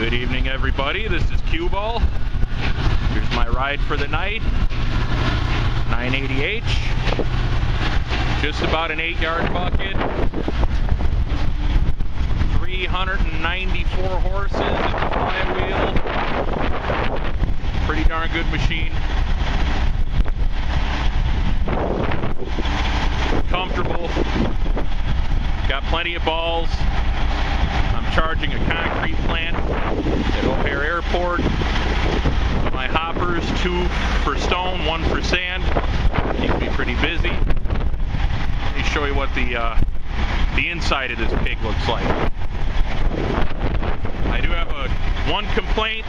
Good evening, everybody. This is Q-Ball. Here's my ride for the night. 980H. Just about an 8-yard bucket. 394 horses at the flywheel. Pretty darn good machine. Comfortable. Got plenty of balls. I'm charging a concrete plant at O'Hare Airport. My hoppers, 2 for stone, 1 for sand. Keep me pretty busy. Let me show you what the inside of this pig looks like. I do have one complaint.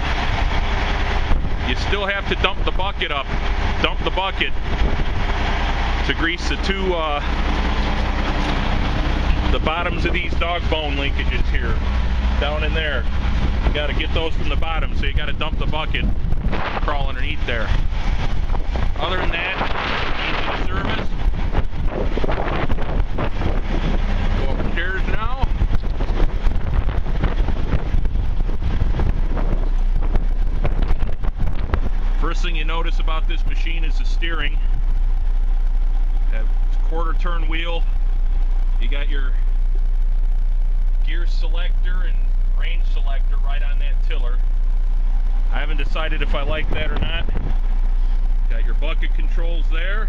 You still have to dump the bucket up. Dump the bucket to grease the bottoms of these dog bone linkages here, down in there. You got to get those from the bottom, so you got to dump the bucket, crawl underneath there. Other than that, easy to service. Go upstairs now. First thing you notice about this machine is the steering. That quarter-turn wheel. You got your gear selector and range selector right on that tiller. I haven't decided if I like that or not. Got your bucket controls there.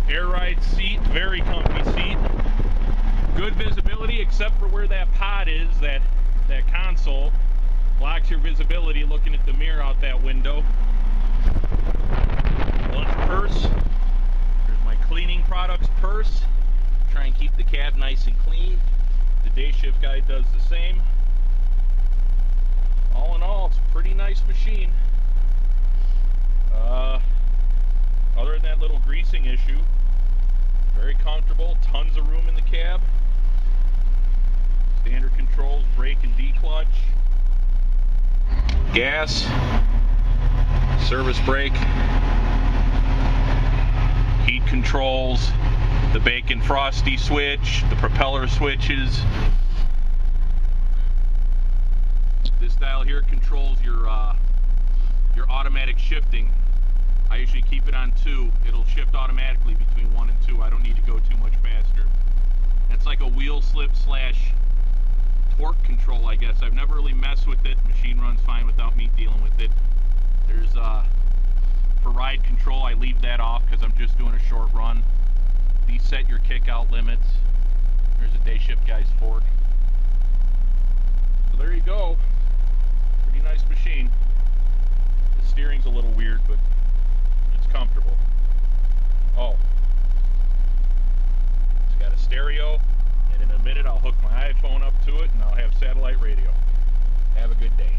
Air ride seat, very comfy seat. Good visibility except for where that pod is, that console. Blocks your visibility looking at the mirror out that window. Lunch purse. There's my cleaning products purse. Try and keep the cab nice and clean. The day shift guy does the same. All in all, it's a pretty nice machine. Other than that little greasing issue, very comfortable, tons of room in the cab. Standard controls, brake and D-clutch. Gas, service brake, heat controls, the bacon frosty switch, the propeller switches. This dial here controls your automatic shifting. I usually keep it on 2. It'll shift automatically between 1 and 2. I don't need to go too much faster. That's like a wheel slip / torque control, I guess. I've never really messed with it. Machine runs fine without me dealing with it. There's for ride control, I leave that off because I'm just doing a short run. These set your kick out limits. There's a day shift guy's fork. So there you go. Pretty nice machine. The steering's a little weird, but it's comfortable. Oh, it's got a stereo, and in a minute I'll hook my iPhone up to it and I'll have satellite radio. Have a good day.